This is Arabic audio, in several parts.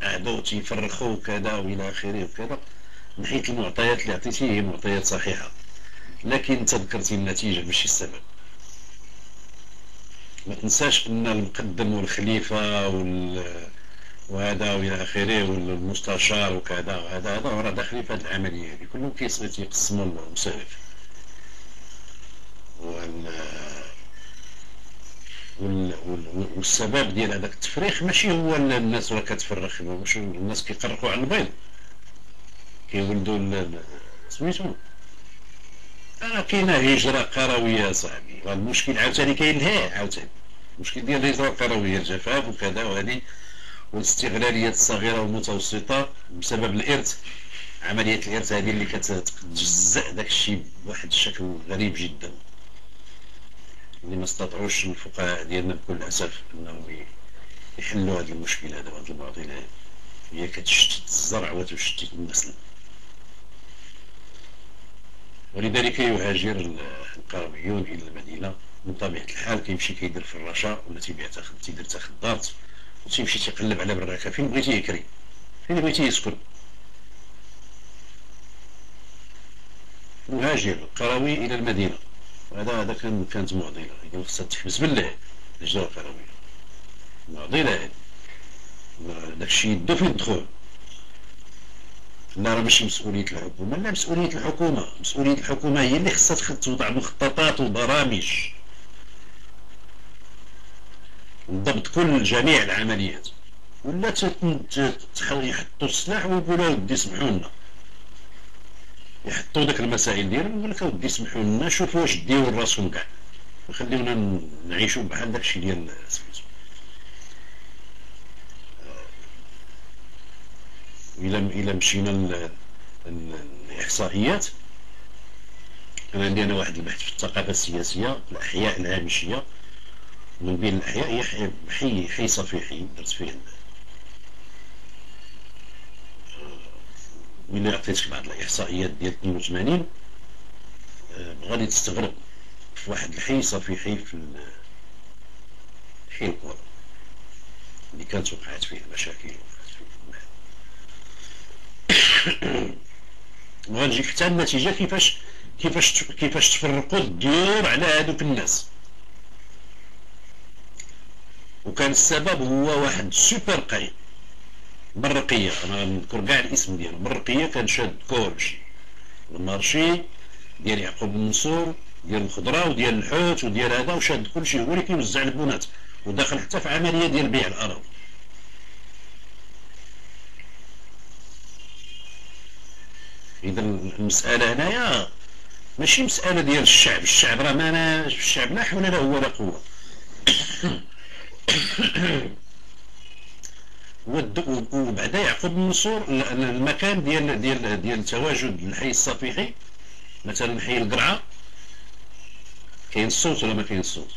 قعدوا تيفرخوا وكذا والى اخره وكذا. من حيث المعطيات اللي عطيتي هي معطيات صحيحه، لكن انت ذكرتي النتيجه ماشي السبب. ما تنساش ان المقدم والخليفه وهذا والى اخره والمستشار وكذا وهذا راه داخلين في هذه العمليه هذه، كلهم تيقسموا المصاريف. والسبب ديال هذاك التفريخ ماشي هو الناس راه كتفرخ، ماشي الناس كيقرقوا على البيض كيولدوا سميتو. كاينه هجره قرويه صاحبي، المشكل عاوتاني كاين لها عاوتاني المشكل ديال الهجره القرويه، الجفاف وكذا وهذه، والاستغلاليات الصغيره والمتوسطه بسبب الارث. عمليه الارث هذه اللي كتجزأ داك الشيء بواحد الشكل غريب جدا، اللي ما استطاعوش الفقهاء ديالنا بكل اسف انهم يحلوا هذا المشكل هذا وهذه المعضله هي كتشتت الزرع وتشتت النسل. ولذلك يهاجر القرويون الى المدينه من طبيعه الحال، كيمشي كيدير فراشه ولا تيدير تا خضارت وتيمشي تيقلب على براكه، فين بغيتي يكري فين بغيتي يسكن. مهاجر القروي الى المدينه، هذا كانت معضله، اذا خصها تحبس بالله الهجره القرويه، معضله هذه. داكشي يدو فين الدخول. لا راه ماشي مسؤوليه الحكومه، لا مسؤوليه الحكومه، مسؤوليه الحكومه هي اللي خصها توضع مخططات وبرامج ضبط كل جميع العمليات، ولا يحطوا السلاح ويقولوا ودي سمحوا لنا، يحطوا داك المسائل ديالهم ويقول لك ودي سمحوا لنا شوفوا واش ديروا راسهم كاع وخليونا نعيشوا بحال داكشي ديال سميتو. الى مشينا الاحصائيات، انا عندي واحد البحث في الثقافه السياسيه، الاحياء الهامشيه، من بين الاحياء هي حي صفيحي درت فيه وإلا عطيتك بعض الاحصائيات ديال 82 غادي تستغرب. في واحد الحي صفيحي في حي القرى اللي كانت وقعت فيه المشاكل وغنجيك حتى النتيجه كيفاش تفرقوا الديور على هذوك الناس. وكان السبب هو واحد سوبر قاي برقيه، انا غنذكر كاع الاسم ديالو، برقيه كان شاد كلشي، المارشي ديال يعقوب المنصور ديال الخضره وديال الحوت وديال هذا، وشاد كلشي، هو اللي كيوزع البنات وداخل حتى في عمليه ديال بيع الاراضي. اذا المساله هنايا ماشي مساله ديال الشعب راه ما الشعب لا حول له ولا قوه. وبعدا يعقوب المنصور المكان ديال تواجد الحي الصفيحي، مثلا حي القرعه، كاين الصوت ولا ما كاين الصوت؟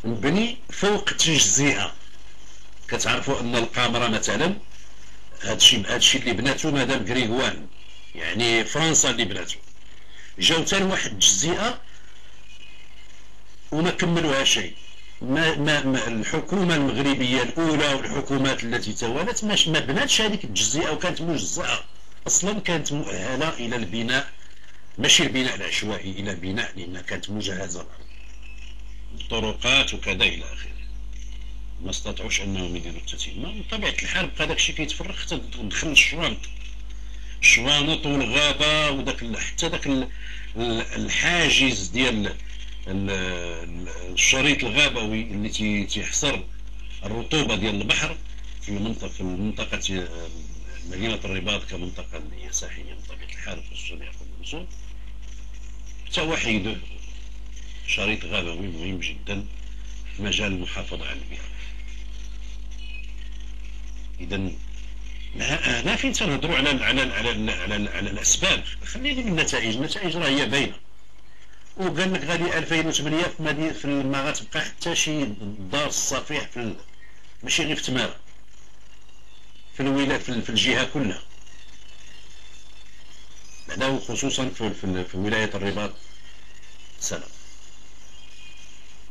مبني فوق تجزئه. كتعرفوا ان القامره مثلا هادشي اللي بناتو مدام غريغوان، يعني فرنسا اللي بناتو، جاو حتى لواحد التجزئه وما كملوها شيء. ما الحكومه المغربيه الاولى والحكومات التي توالت ما بناتش هذيك التجزئه، وكانت مجزئه اصلا، كانت مؤهله الى البناء، ماشي البناء العشوائي، الى البناء لانها كانت مجهزه الطرقات وكذا الى اخره. ما استطاعوش انهم يديروا التتمه، من طبيعه الحال بقى داكشي كيتفرخ حتى دخل الشوانط والغابه وداك حتى داك الحاجز ديال الشريط الغابوي اللي تيحصر الرطوبه ديال البحر في المنطقه مدينه الرباط كمنطقه اللي هي ساحليه من طبيعه الحال، خصوصا يعقوب المنصور، حتى هو حيدوه شريط غابوي مهم جدا في مجال المحافظه على البيئه. اذا هنا فين تنهضروا على الاسباب، خليني من النتائج راه هي باينه. وقال لك غادي 2008 في مدينه ما غتبقى حتى شي دار الصفيح ماشي غير في تماره، في الولايه في الجهه كلها، بعدا وخصوصا في ولايه الرباط سلام،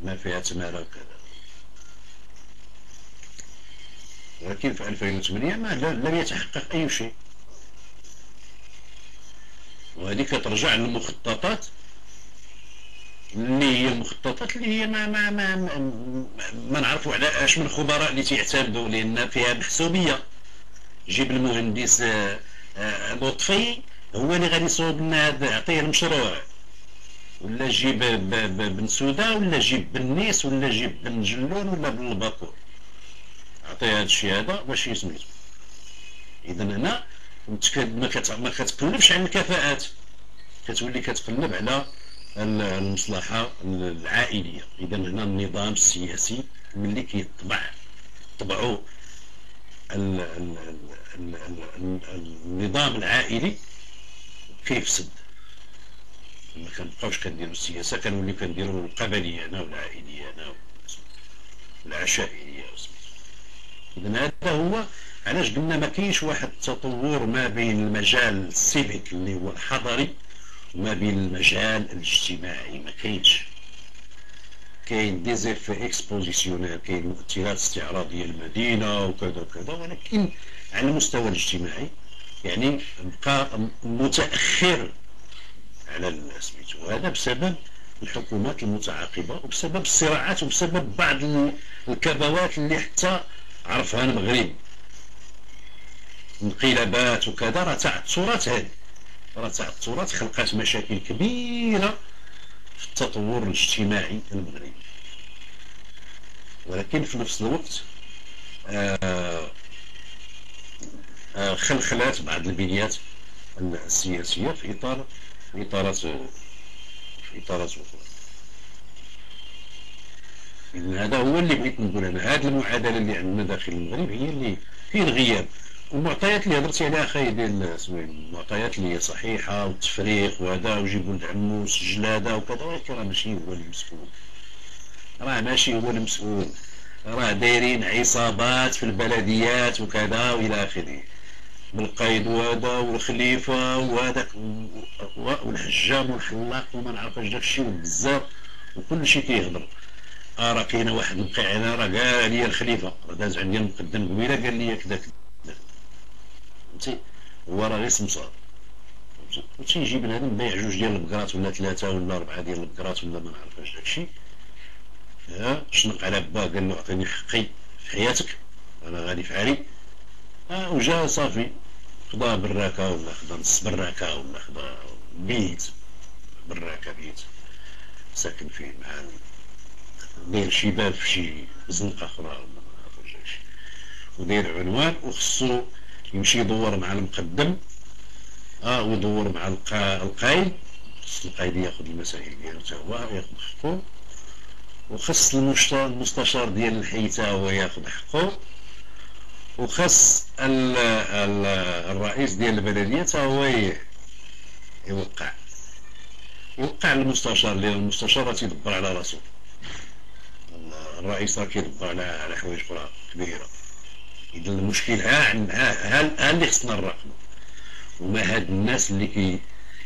ما فيها تمارة وكذا. ولكن في 2008 لم يتحقق أي شيء، وهذه كترجع للمخططات اللي هي المخططات اللي هي ما نعرفوا على اش من خبراء اللي تيعتمدوا، لان فيها محسوبيه. جيب المهندس لطفي هو اللي غادي يصوب لنا يعطيه المشروع، ولا جيب بن سوده، ولا جيب بن نيس، ولا جيب بن جلون، ولا بن الباكور، عطيه هذا الشيء هذا باش يسميتو. اذا هنا ما كتقلبش على الكفاءات، كتولي كتقلب على المصلحة العائلية. إذا هنا النظام السياسي ملي طبعوا النظام العائلي كيفسد. ما كنبقاوش كنديروا السياسة، كنوليو كنديروا القبلية هنا والعائلية هنا والعشائرية. إذا هذا هو علاش قلنا ما كاينش واحد التطور ما بين المجال السيفيك اللي هو الحضري وما بين المجال الاجتماعي. ما كاينش، كاين دي زيفي اكسبوزيسيونيل، كاين مؤثرات استعراضيه المدينه وكذا وكذا، ولكن على المستوى الاجتماعي يعني بقى متاخر على سميتو. وهذا بسبب الحكومات المتعاقبه، وبسبب الصراعات، وبسبب بعض الكبوات اللي حتى عرفها المغرب، انقلابات وكذا. راه تاع التراث هذه، راه تاع التراث خلقات مشاكل كبيره في التطور الاجتماعي المغربي. ولكن في نفس الوقت خلخلات بعض البنيات السياسيه في اطارات اخرى. إذن هذا هو اللي بغيت نقول انا. هذه المعادله اللي عندنا داخل المغرب هي اللي فيه الغياب. والمعطيات اللي هضرتي عليها اخاي ديال سوين، المعطيات اللي هي صحيحه والتفريق وهذا وجيب ولد عمو وسجل هذا وكذا، ولكن راه ماشي هو المسؤول، راه ماشي هو المسؤول. راه دايرين عصابات في البلديات وكذا والى اخره، بالقيد وهذا والخليفه وهذاك والحجام والحلاق وما نعرفش داكشي بزاف، وكل شيء كيهضر. راه كاينه واحد القاعده راه قال لي الخليفه، راه داز عندي المقدم قبيله قال لي كذا كذا، فهمتي؟ هو راه غير سمسار. وتيجي بنادم بايع جوج ديال البقرات ولا ثلاثه ولا اربعه ديال البقرات ولا ما نعرفش داكشي، شنق على با قال له اعطيني حقي في حياتك انا غادي في حالي. وجا صافي خدا براكه ولا خدا نص براكه ولا خدا بيت براكه، بيت ساكن فيه مع داير شي باب في شي زنقه اخرى ولا ما نعرفش داكشي، وداير عنوان وخصو يمشي يدور مع المقدم ويدور مع القايد. خص القايد ياخذ المسائل ديالو حتى هو ياخذ حقه، وخص المستشار ديال الحي حتى هو ياخذ حقه، وخص الرئيس ديال البلديه حتى هو يوقع المستشار، لان المستشار راه تيدبر على راسو، الرئيس راه كيدبر على حوايج اخرى كبيره. اذا المشكل ها اللي خصنا نراقبو، وما هاد الناس اللي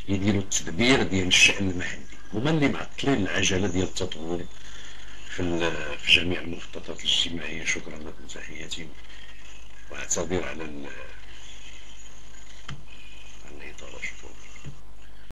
يديروا التدبير ديال الشأن المحلي، هما اللي معطلين العجله ديال التطور في جميع المخططات الاجتماعيه. شكرا لكم، تحياتي، واعتذر على الاطاله. شكرا.